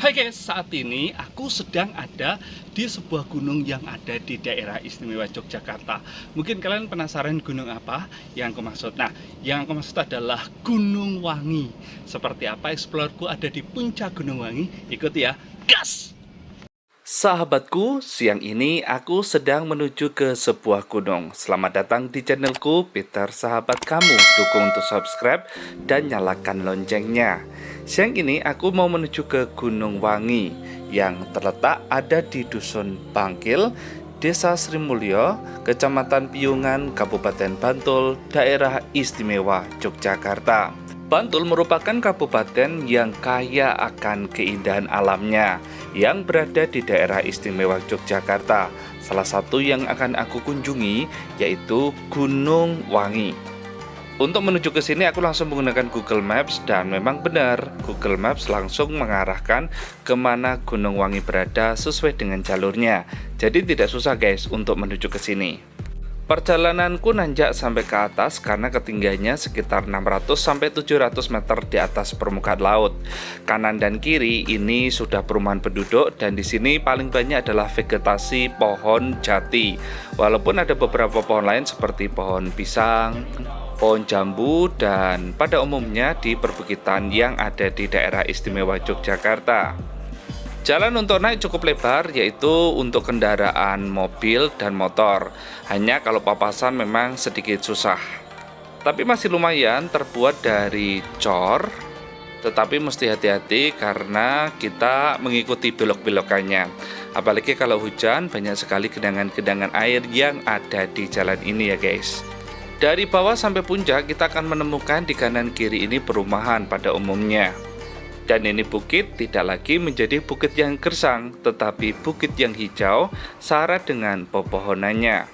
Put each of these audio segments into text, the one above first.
Hai guys, saat ini aku sedang ada di sebuah gunung yang ada di daerah istimewa Yogyakarta. Mungkin kalian penasaran gunung apa yang aku maksud. Nah, yang aku maksud adalah Gunung Wangi. Seperti apa eksplorku ada di puncak Gunung Wangi? Ikuti ya, gas! Sahabatku, siang ini aku sedang menuju ke sebuah gunung. Selamat datang di channelku, Peter Sahabat Kamu. Dukung untuk subscribe dan nyalakan loncengnya. Siang ini aku mau menuju ke Gunung Wangi yang terletak ada di Dusun Bangkil, Desa Sri Mulyo, Kecamatan Piungan, Kabupaten Bantul, Daerah Istimewa Yogyakarta. Bantul merupakan kabupaten yang kaya akan keindahan alamnya yang berada di daerah istimewa Yogyakarta. Salah satu yang akan aku kunjungi yaitu Gunung Wangi. Untuk menuju ke sini aku langsung menggunakan Google Maps dan memang benar Google Maps langsung mengarahkan kemana Gunung Wangi berada sesuai dengan jalurnya. Jadi tidak susah guys untuk menuju ke sini. Perjalananku nanjak sampai ke atas karena ketinggiannya sekitar 600-700 meter di atas permukaan laut. Kanan dan kiri ini sudah perumahan penduduk dan di sini paling banyak adalah vegetasi pohon jati. Walaupun ada beberapa pohon lain seperti pohon pisang, pohon jambu, dan pada umumnya di perbukitan yang ada di daerah istimewa Yogyakarta. Jalan untuk naik cukup lebar, yaitu untuk kendaraan mobil dan motor. Hanya kalau papasan memang sedikit susah. Tapi masih lumayan terbuat dari cor, tetapi mesti hati-hati karena kita mengikuti belok-belokannya. Apalagi kalau hujan, banyak sekali genangan-genangan air yang ada di jalan ini ya guys. Dari bawah sampai puncak kita akan menemukan di kanan kiri ini perumahan pada umumnya. Dan ini bukit tidak lagi menjadi bukit yang gersang, tetapi bukit yang hijau syarat dengan pepohonannya.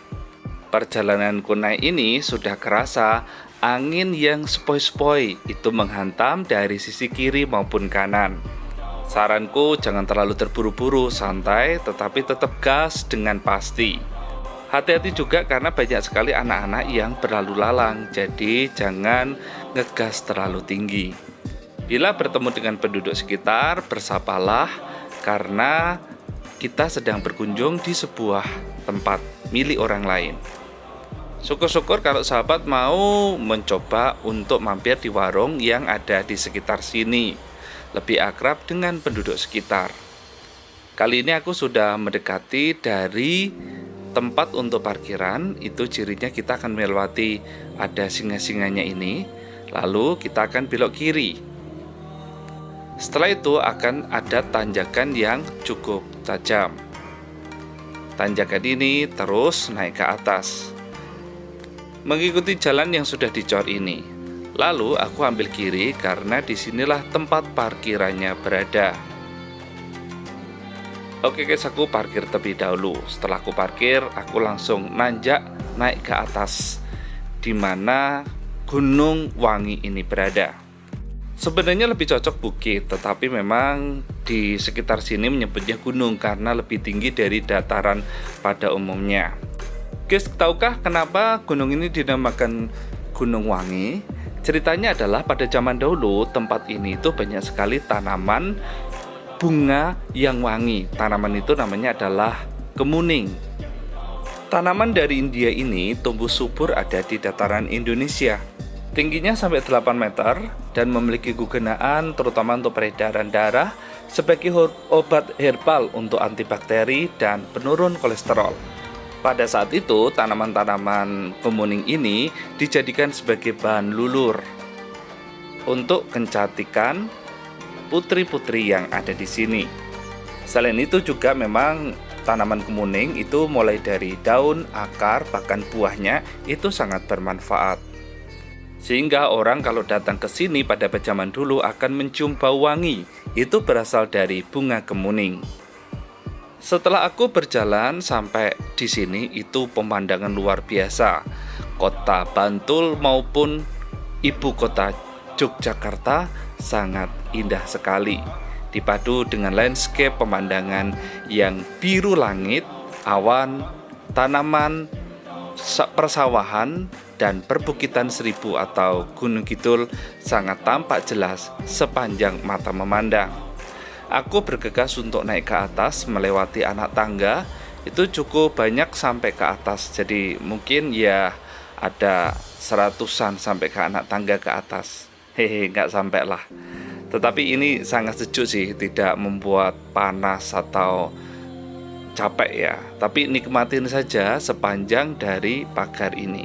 Perjalananku naik ini sudah kerasa angin yang sepoi-sepoi itu menghantam dari sisi kiri maupun kanan. Saranku jangan terlalu terburu-buru, santai tetapi tetap gas dengan pasti. Hati-hati juga karena banyak sekali anak-anak yang berlalu lalang, jadi jangan ngegas terlalu tinggi. Bila bertemu dengan penduduk sekitar, bersapalah karena kita sedang berkunjung di sebuah tempat milik orang lain. Syukur-syukur kalau sahabat mau mencoba untuk mampir di warung yang ada di sekitar sini, lebih akrab dengan penduduk sekitar. Kali ini aku sudah mendekati dari tempat untuk parkiran, itu cirinya kita akan melewati ada singa-singanya ini, lalu kita akan belok kiri. Setelah itu akan ada tanjakan yang cukup tajam. Tanjakan ini terus naik ke atas, mengikuti jalan yang sudah dicor ini. Lalu aku ambil kiri karena disinilah tempat parkirannya berada. Oke guys, aku parkir terlebih dahulu. Setelah aku parkir, aku langsung nanjak naik ke atas, di mana Gunung Wangi ini berada. Sebenarnya lebih cocok bukit, tetapi memang di sekitar sini menyebutnya gunung karena lebih tinggi dari dataran pada umumnya. Guys, tahukah kenapa gunung ini dinamakan Gunung Wangi? Ceritanya adalah pada zaman dahulu tempat ini itu banyak sekali tanaman bunga yang wangi. Tanaman itu namanya adalah kemuning. Tanaman dari India ini tumbuh subur ada di dataran Indonesia. Tingginya sampai 8 meter dan memiliki kegunaan terutama untuk peredaran darah sebagai obat herbal untuk antibakteri dan penurun kolesterol. Pada saat itu, tanaman-tanaman kemuning ini dijadikan sebagai bahan lulur untuk kecantikan putri-putri yang ada di sini. Selain itu juga memang tanaman kemuning itu mulai dari daun, akar, bahkan buahnya itu sangat bermanfaat. Sehingga orang kalau datang ke sini pada zaman dulu akan mencium bau wangi. Itu berasal dari bunga kemuning. Setelah aku berjalan sampai di sini, itu pemandangan luar biasa. Kota Bantul maupun ibu kota Yogyakarta sangat indah sekali. Dipadu dengan landscape pemandangan yang biru langit, awan, tanaman, persawahan, dan perbukitan Seribu atau Gunung Kidul sangat tampak jelas sepanjang mata memandang. Aku bergegas untuk naik ke atas melewati anak tangga. Itu cukup banyak sampai ke atas. Jadi mungkin ya ada seratusan sampai ke anak tangga ke atas. Hehe, nggak sampai lah. Tetapi ini sangat sejuk sih, tidak membuat panas atau capek ya. Tapi nikmatin saja sepanjang dari pagar ini.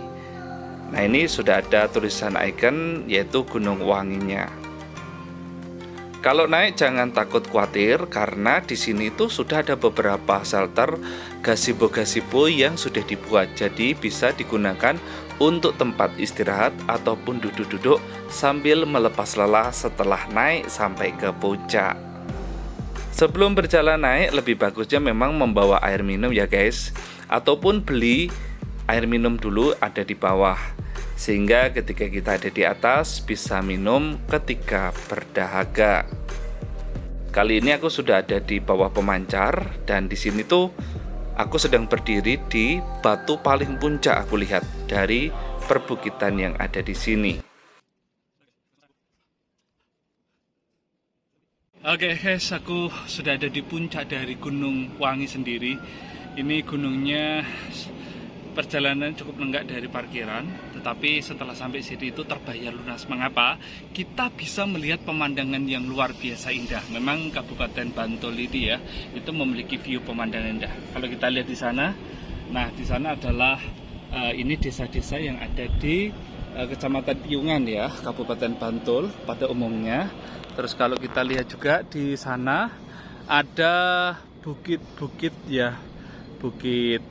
Nah, ini sudah ada tulisan ikon yaitu Gunung Wanginya. Kalau naik jangan takut khawatir karena di sini tuh sudah ada beberapa shelter gazebo-gazebo yang sudah dibuat. Jadi bisa digunakan untuk tempat istirahat ataupun duduk-duduk sambil melepas lelah setelah naik sampai ke puncak. Sebelum berjalan naik lebih bagusnya memang membawa air minum ya guys, ataupun beli air minum dulu ada di bawah. Sehingga ketika kita ada di atas bisa minum ketika berdahaga. Kali ini aku sudah ada di bawah pemancar dan di sini tuh aku sedang berdiri di batu paling puncak aku lihat dari perbukitan yang ada di sini. Oke guys, aku sudah ada di puncak dari Gunung Wangi sendiri. Ini gunungnya perjalanan cukup lenggak dari parkiran, tetapi setelah sampai sini itu terbayar lunas. Mengapa? Kita bisa melihat pemandangan yang luar biasa indah. Memang Kabupaten Bantul ini ya, itu memiliki view pemandangan indah. Kalau kita lihat di sana, nah di sana adalah ini desa-desa yang ada di Kecamatan Piungan ya, Kabupaten Bantul pada umumnya. Terus kalau kita lihat juga di sana ada bukit-bukit ya, bukit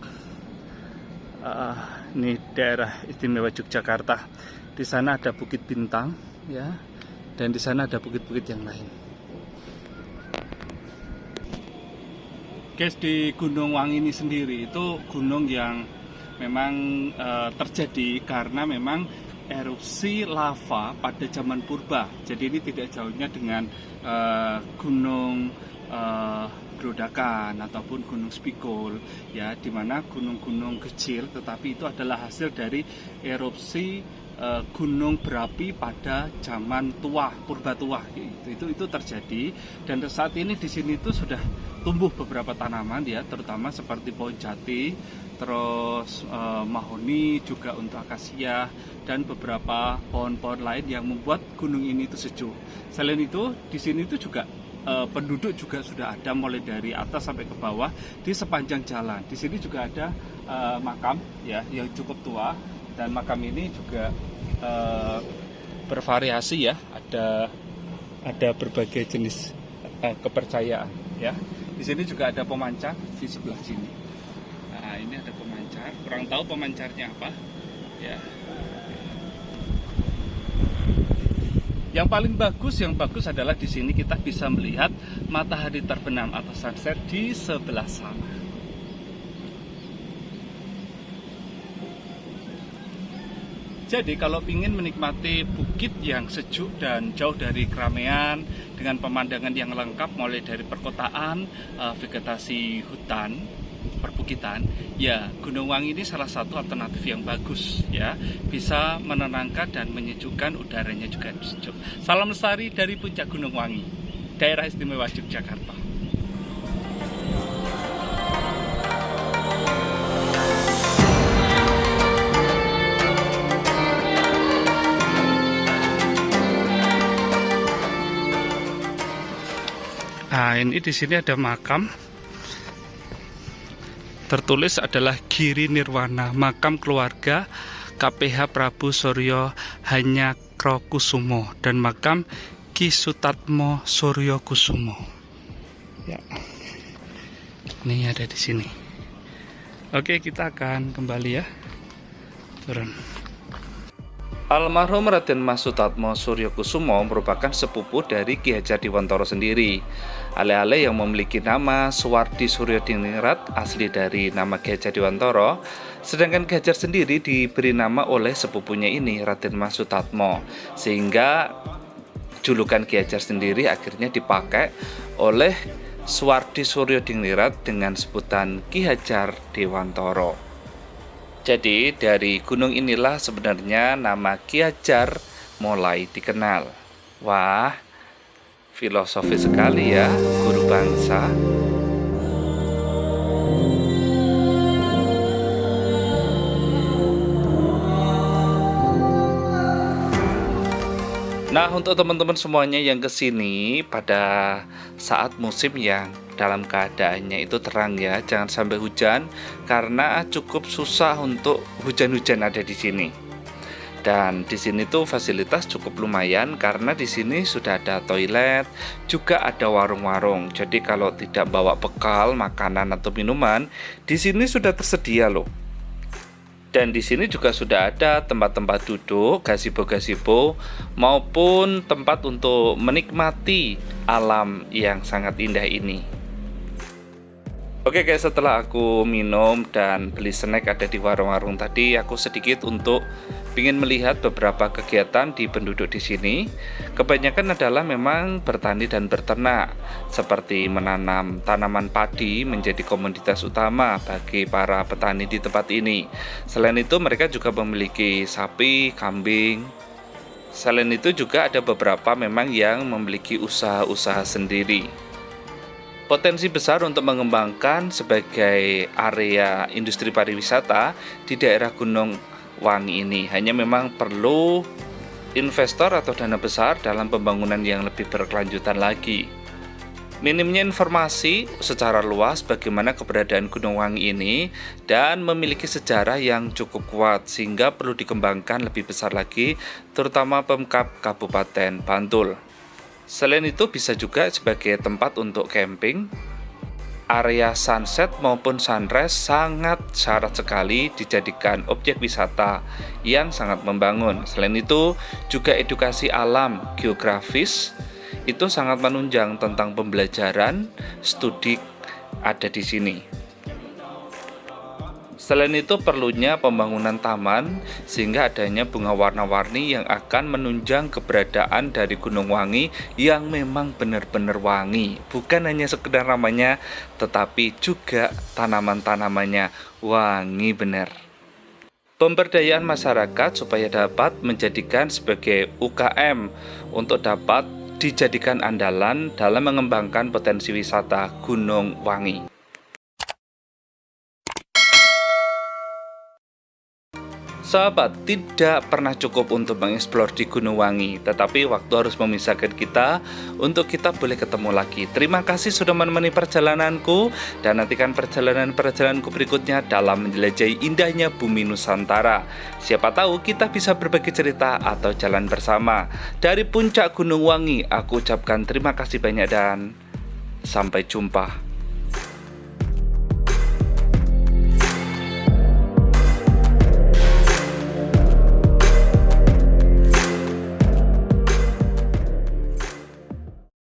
ini daerah istimewa Yogyakarta. Di sana ada Bukit Bintang ya, dan di sana ada bukit-bukit yang lain. Guys, di Gunung Wangi ini sendiri itu gunung yang memang terjadi karena memang erupsi lava pada zaman purba. Jadi ini tidak jauhnya dengan gunung Grodakan ataupun Gunung Spikul ya, dimana gunung-gunung kecil tetapi itu adalah hasil dari erupsi gunung berapi pada zaman tua, purba tua itu terjadi. Dan saat ini di sini itu sudah tumbuh beberapa tanaman ya, terutama seperti pohon jati, terus mahoni, juga untuk akasia dan beberapa pohon-pohon lain yang membuat gunung ini itu sejuk. Selain itu di sini itu juga penduduk juga sudah ada mulai dari atas sampai ke bawah di sepanjang jalan. Di sini juga ada makam ya yang cukup tua, dan makam ini juga bervariasi ya, ada berbagai jenis kepercayaan ya. Di sini juga ada pemancar di sebelah sini. Nah, ini ada pemancar, kurang tahu pemancarnya apa ya. Yang paling bagus adalah di sini kita bisa melihat matahari terbenam atau sunset di sebelah sana. Jadi kalau ingin menikmati bukit yang sejuk dan jauh dari keramaian dengan pemandangan yang lengkap mulai dari perkotaan, vegetasi hutan, perbukitan, ya Gunung Wangi ini salah satu alternatif yang bagus ya, bisa menenangkan dan menyejukkan, udaranya juga sejuk. Salam lestari dari puncak Gunung Wangi, daerah istimewa Yogyakarta. Nah, ini di sini ada makam. Tertulis adalah Giri Nirwana, makam keluarga KPH Prabu Suryo Hanyakrokusumo dan makam Ki Sutatmo Suryo Kusumo. Ya. Ini ada di sini. Oke, kita akan kembali ya. Turun. Almarhum Raden Mas Sutatmo Suryo Kusumo merupakan sepupu dari Ki Hajar Dewantara sendiri. Ale-ale yang memiliki nama Suwardi Suryo Diningrat asli dari nama Ki Hajar Dewantara, sedangkan Ki Hajar sendiri diberi nama oleh sepupunya ini, Raden Mas Sutatmo, sehingga julukan Ki Hajar sendiri akhirnya dipakai oleh Suwardi Suryo Diningrat dengan sebutan Ki Hajar Dewantara. Jadi dari gunung inilah sebenarnya nama Ki Hajar mulai dikenal. Wah, Filosofi sekali ya, guru bangsa. Nah, untuk teman-teman semuanya yang kesini pada saat musim yang dalam keadaannya itu terang ya, jangan sampai hujan karena cukup susah untuk hujan-hujan ada di sini. Dan di sini tuh fasilitas cukup lumayan karena di sini sudah ada toilet, juga ada warung-warung. Jadi kalau tidak bawa bekal, makanan atau minuman, di sini sudah tersedia loh. Dan di sini juga sudah ada tempat-tempat duduk, gazebo-gazebo, maupun tempat untuk menikmati alam yang sangat indah ini. Oke guys, setelah aku minum dan beli snack ada di warung-warung tadi, aku sedikit untuk ingin melihat beberapa kegiatan di penduduk di sini. Kebanyakan adalah memang bertani dan berternak, seperti menanam tanaman padi menjadi komoditas utama bagi para petani di tempat ini. Selain itu mereka juga memiliki sapi, kambing. Selain itu juga ada beberapa memang yang memiliki usaha-usaha sendiri. Potensi besar untuk mengembangkan sebagai area industri pariwisata di daerah Gunung Wangi ini. Hanya memang perlu investor atau dana besar dalam pembangunan yang lebih berkelanjutan lagi. Minimnya informasi secara luas bagaimana keberadaan Gunung Wangi ini dan memiliki sejarah yang cukup kuat sehingga perlu dikembangkan lebih besar lagi, terutama Pemkab Kabupaten Bantul. Selain itu bisa juga sebagai tempat untuk camping. Area sunset maupun sunrise sangat syarat sekali dijadikan objek wisata yang sangat membangun. Selain itu juga edukasi alam geografis itu sangat menunjang tentang pembelajaran studi ada di sini. Selain itu perlunya pembangunan taman sehingga adanya bunga warna-warni yang akan menunjang keberadaan dari Gunung Wangi yang memang benar-benar wangi. Bukan hanya sekedar namanya tetapi juga tanaman-tanamannya wangi benar. Pemberdayaan masyarakat supaya dapat menjadikan sebagai UKM untuk dapat dijadikan andalan dalam mengembangkan potensi wisata Gunung Wangi. Sahabat, tidak pernah cukup untuk mengeksplor di Gunung Wangi, tetapi waktu harus memisahkan kita untuk kita boleh ketemu lagi. Terima kasih sudah menemani perjalananku dan nantikan perjalanan-perjalananku berikutnya dalam menjelajahi indahnya bumi Nusantara. Siapa tahu kita bisa berbagi cerita atau jalan bersama. Dari puncak Gunung Wangi, aku ucapkan terima kasih banyak dan sampai jumpa.